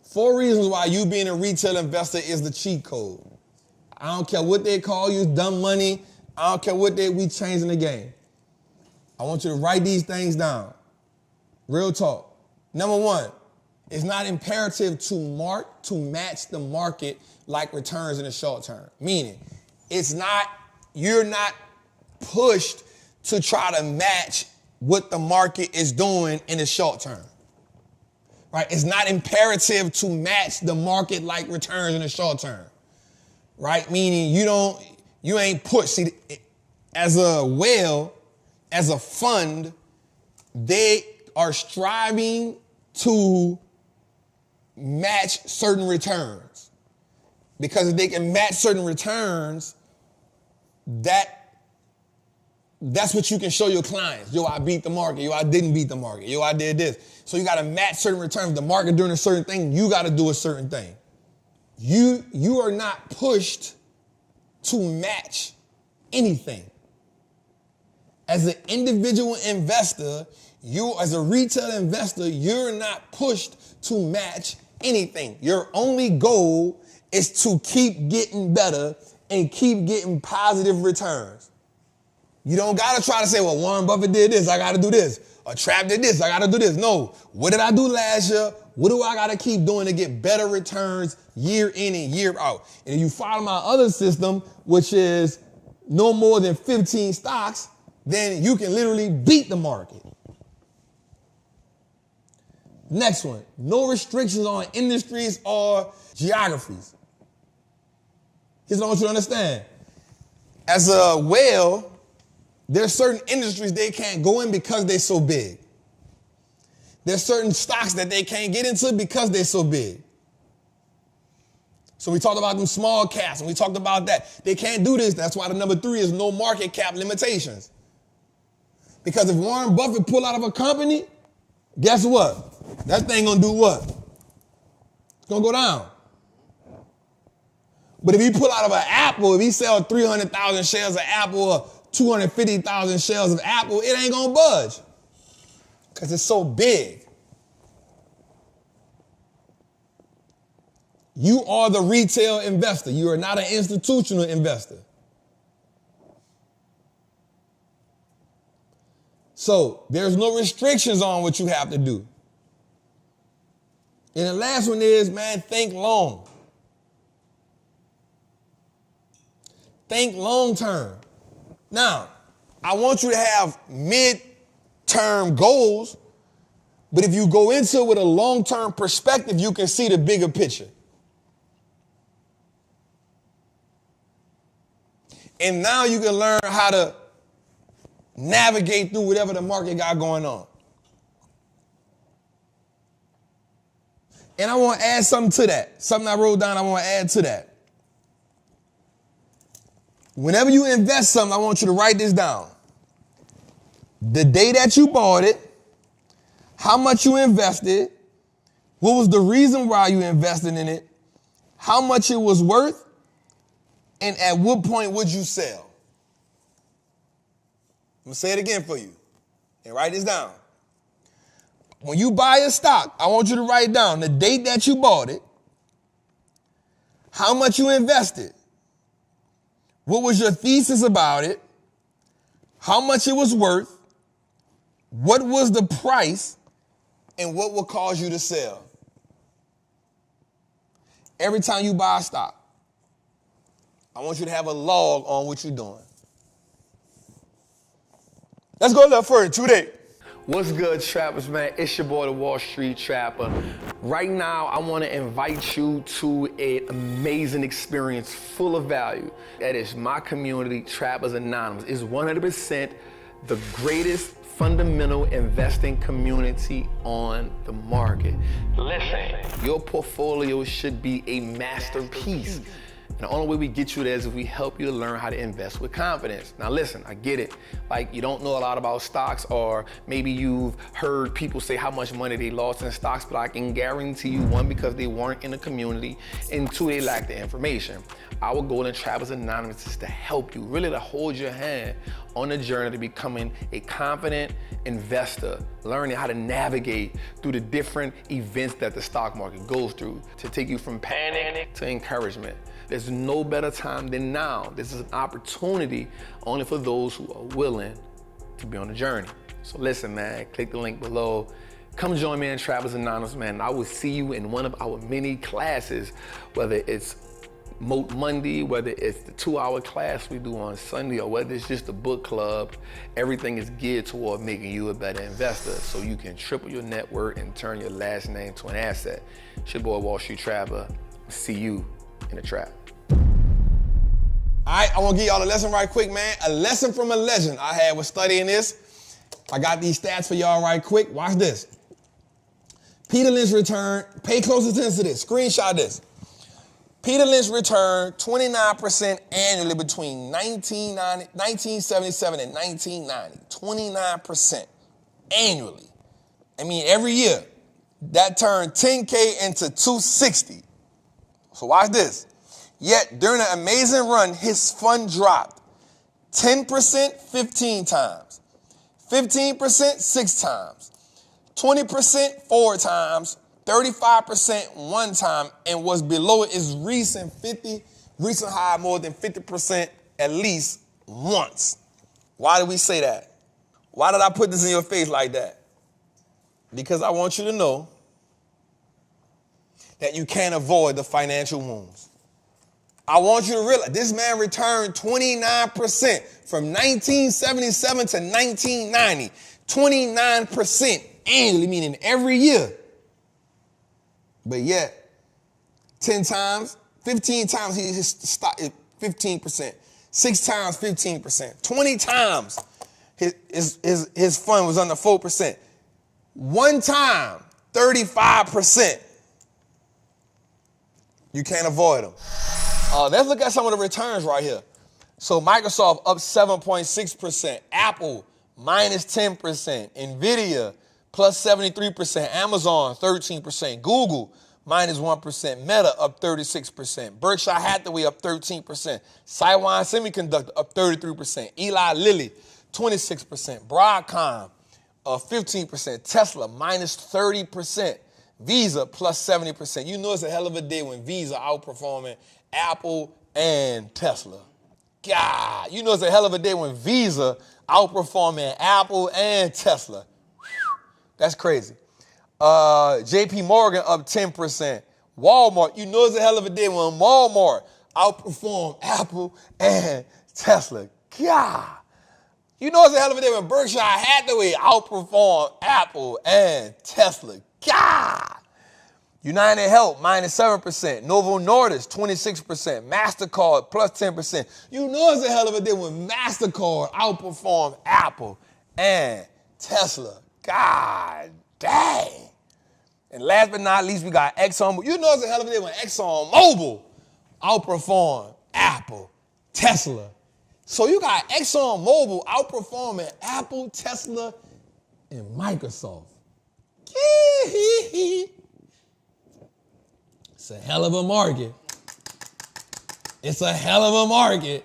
4 reasons why you being a retail investor is the cheat code. I don't care what they call you, dumb money. I don't care what we changing the game. I want you to write these things down. Real talk. Number 1, it's not imperative to match the market like returns in the short term. Meaning, you're not pushed to try to match what the market is doing in the short term. Right? It's not imperative to match the market like returns in the short term. Right? Meaning you ain't pushed. See, as a fund, they are striving to match certain returns. Because if they can match certain returns, that's what you can show your clients. Yo, I beat the market. Yo, I didn't beat the market. Yo, I did this. So you got to match certain returns. The market doing a certain thing, you got to do a certain thing. You are not pushed to match anything. As an individual investor, as a retail investor, you're not pushed to match anything. Your only goal is to keep getting better and keep getting positive returns. You don't got to try to say, well, Warren Buffett did this, I got to do this. Or Trapp did this, I got to do this. No, what did I do last year? What do I got to keep doing to get better returns year in and year out? And if you follow my other system, which is no more than 15 stocks, then you can literally beat the market. Next one, no restrictions on industries or geographies. Here's what I want you to understand. As a whale, there's certain industries they can't go in because they're so big. There's certain stocks that they can't get into because they're so big. So we talked about them small caps, and we talked about that. They can't do this. That's why the number 3 is no market cap limitations. Because if Warren Buffett pull out of a company, guess what? That thing gonna do what? It's gonna go down. But if he pull out of an Apple, if he sell 300,000 shares of Apple or 250,000 shares of Apple, it ain't gonna budge. Because it's so big. You are the retail investor. You are not an institutional investor. So there's no restrictions on what you have to do. And the last one is, man, think long. Think long term. Now, I want you to have mid-term goals, but if you go into it with a long-term perspective, you can see the bigger picture. And now you can learn how to navigate through whatever the market got going on. And I want to add something to that. Something I wrote down, I want to add to that. Whenever you invest something, I want you to write this down. The day that you bought it, how much you invested, what was the reason why you invested in it, how much it was worth, and at what point would you sell? I'm going to say it again for you. And write this down. When you buy a stock, I want you to write down the date that you bought it, how much you invested, what was your thesis about it, how much it was worth, what was the price, and what will cause you to sell. Every time you buy a stock, I want you to have a log on what you're doing. Let's go a little further today. What's good, trappers, man? It's your boy, the Wall Street Trapper. Right now, I want to invite you to an amazing experience full of value. That is my community, Trappers Anonymous. It's 100% the greatest fundamental investing community on the market. Listen, your portfolio should be a masterpiece. And the only way we get you there is if we help you to learn how to invest with confidence. Now listen, I get it. Like, you don't know a lot about stocks, or maybe you've heard people say how much money they lost in stocks, but I can guarantee you, 1, because they weren't in the community, and 2, they lack the information. Our goal in Trappers Anonymous is to help you, really to hold your hand on the journey to becoming a confident investor, learning how to navigate through the different events that the stock market goes through to take you from panic to encouragement. There's no better time than now. This is an opportunity only for those who are willing to be on the journey. So listen, man, click the link below. Come join me in Trappers Anonymous, man. I will see you in one of our many classes, whether it's Moat Monday, whether it's the 2-hour class we do on Sunday, or whether it's just a book club. Everything is geared toward making you a better investor so you can triple your net worth and turn your last name to an asset. It's your boy, Wall Street Trapper. See you in the trap. All right, I want to give y'all a lesson right quick, man. A lesson from a legend I had with studying this. I got these stats for y'all right quick. Watch this. Peter Lynch returned, pay close attention to this, screenshot this. Peter Lynch returned 29% annually between 1977 and 1990. 29% annually. I mean, every year. That turned 10K into 260. So watch this. Yet, during an amazing run, his fund dropped 10% 15 times, 15% 6 times, 20% 4 times, 35% 1 time, and was below its recent high more than 50% at least once. Why did we say that? Why did I put this in your face like that? Because I want you to know that you can't avoid the financial wounds. I want you to realize this man returned 29% from 1977 to 1990. 29% annually, meaning every year. But yet, 10 times, 15 times he stopped at 15%. 6 times, 15%. 20 times his fund was under 4%. 1 time, 35%. You can't avoid them. Let's look at some of the returns right here. So Microsoft up 7.6%, Apple minus 10%, Nvidia plus 73%, Amazon 13%, Google minus 1%, Meta up 36%, Berkshire Hathaway up 13%, Taiwan Semiconductor up 33%, Eli Lilly 26%, Broadcom 15%, Tesla minus 30%, Visa plus 70%. You know it's a hell of a day when Visa outperforming Apple and Tesla. God, you know it's a hell of a day when Visa outperforming Apple and Tesla. That's crazy. JP Morgan up 10%. Walmart, you know it's a hell of a day when Walmart outperformed Apple and Tesla. God. You know it's a hell of a day when Berkshire Hathaway outperformed Apple and Tesla. God. United Health minus 7%. Novo Nordisk 26%. MasterCard plus 10%. You know it's a hell of a day when MasterCard outperformed Apple and Tesla. God dang. And last but not least, we got ExxonMobil. You know it's a hell of a day when ExxonMobil outperformed Apple, Tesla. So you got ExxonMobil outperforming Apple, Tesla, and Microsoft. It's a hell of a market. It's a hell of a market.